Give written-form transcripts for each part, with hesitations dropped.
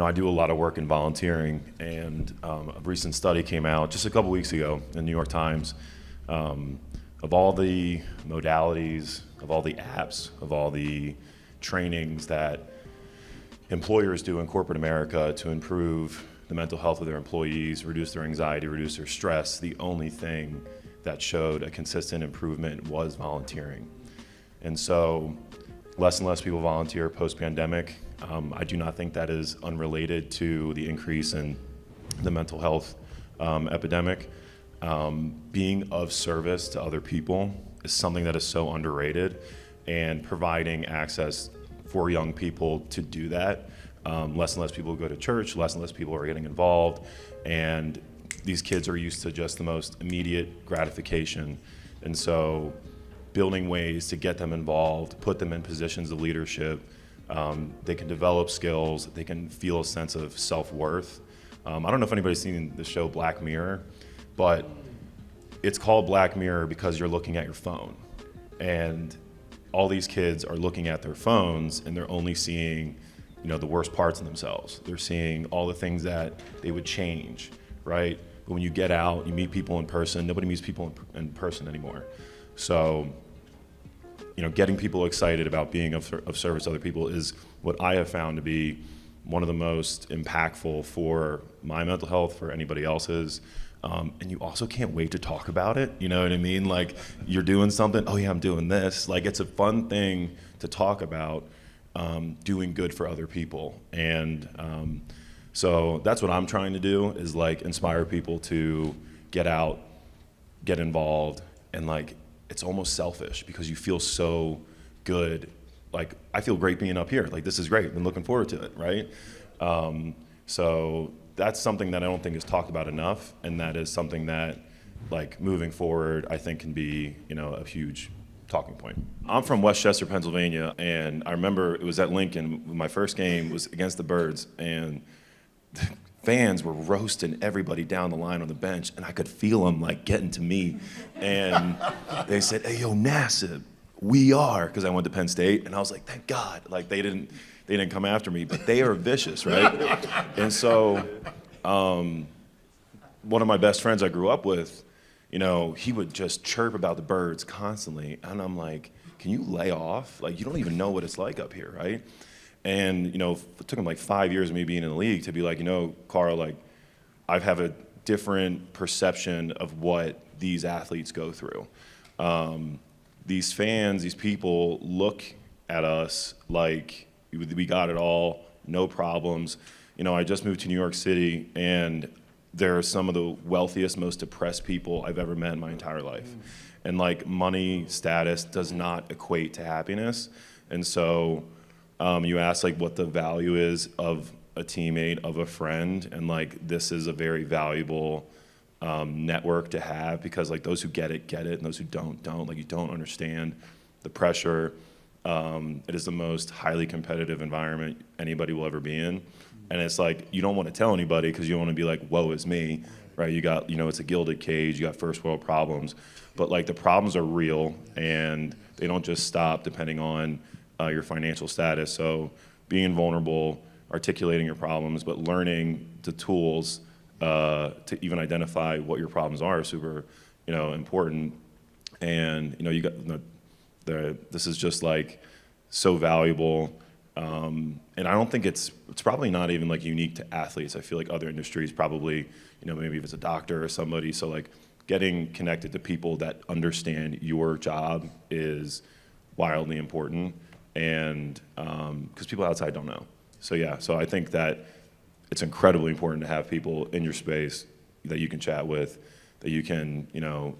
I do a lot of work in volunteering, and a recent study came out just a couple weeks ago in the New York Times. Of all the modalities, of all the apps, of all the trainings that employers do in corporate America to improve the mental health of their employees, reduce their anxiety, reduce their stress, the only thing that showed a consistent improvement was volunteering. And so less and less people volunteer post-pandemic. I do not think that is unrelated to the increase in the mental health epidemic. Being of service to other people is something that is so underrated, and providing access for young people to do that. Less and less people go to church, less and less people are getting involved, and these kids are used to just the most immediate gratification. And so building ways to get them involved, put them in positions of leadership, they can develop skills, they can feel a sense of self-worth. I don't know if anybody's seen the show Black Mirror, but it's called Black Mirror because you're looking at your phone. And all these kids are looking at their phones and they're only seeing, the worst parts of themselves. They're seeing all the things that they would change, right? But when you get out, you meet people in person. Nobody meets people in person anymore. So, getting people excited about being of service to other people is what I have found to be one of the most impactful for my mental health, for anybody else's. And you also can't wait to talk about it. You know what I mean? Like, you're doing something, oh yeah, I'm doing this. Like, it's a fun thing to talk about, doing good for other people. And so that's what I'm trying to do, is like inspire people to get out, get involved, and like, it's almost selfish because you feel so good. Like, I feel great being up here. Like, this is great. Been looking forward to it, right? So that's something that I don't think is talked about enough, and that is something that, like, moving forward, I think can be, a huge talking point. I'm from Westchester, Pennsylvania, and I remember it was at Lincoln. My first game was against the Birds, and the fans were roasting everybody down the line on the bench, and I could feel them like getting to me. And they said, "Hey, yo, Nassib, we are," because I went to Penn State, and I was like, thank God, like they didn't come after me, but they are vicious, right? And so one of my best friends I grew up with, he would just chirp about the Birds constantly, and I'm like, can you lay off? Like, you don't even know what it's like up here, right? And, it took him like 5 years of me being in the league to be like, Carl, like, I have a different perception of what these athletes go through. These fans, these people look at us like we got it all, no problems. I just moved to New York City, and they're some of the wealthiest, most depressed people I've ever met in my entire life. And like, money, status does not equate to happiness. And so you ask like what the value is of a teammate, of a friend, and like, this is a very valuable network to have, because like, those who get it, and those who don't. Like, you don't understand the pressure. It is the most highly competitive environment anybody will ever be in. And it's like, you don't want to tell anybody because you don't want to be like, woe is me, right? You got, it's a gilded cage, you got first world problems. But like, the problems are real, and they don't just stop depending on your financial status. So being vulnerable, articulating your problems, but learning the tools to even identify what your problems are super, important. And, you got this is just like so valuable. And I don't think it's probably not even like unique to athletes. I feel like other industries probably, maybe if it's a doctor or somebody. So like, getting connected to people that understand your job is wildly important. And because people outside don't know. So yeah, so I think that it's incredibly important to have people in your space that you can chat with, that you can,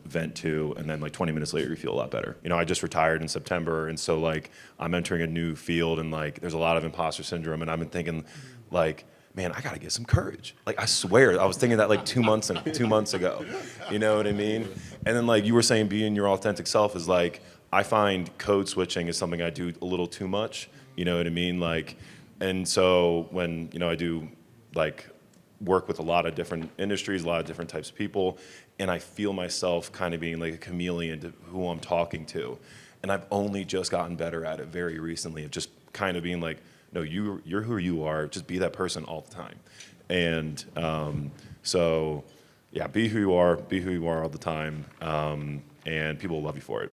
vent to, and then like 20 minutes later you feel a lot better. I just retired in September, and so like, I'm entering a new field, and like, there's a lot of imposter syndrome, and I've been thinking like, man, I gotta get some courage. Like, I swear, I was thinking that like 2 months ago. You know what I mean? And then like you were saying, being your authentic self is like, I find code switching is something I do a little too much. You know what I mean? Like, and so when, I do like work with a lot of different industries, a lot of different types of people, and I feel myself kind of being like a chameleon to who I'm talking to. And I've only just gotten better at it very recently, of just kind of being like, No, you're who you are. Just be that person all the time. And so, yeah, be who you are all the time, and people will love you for it.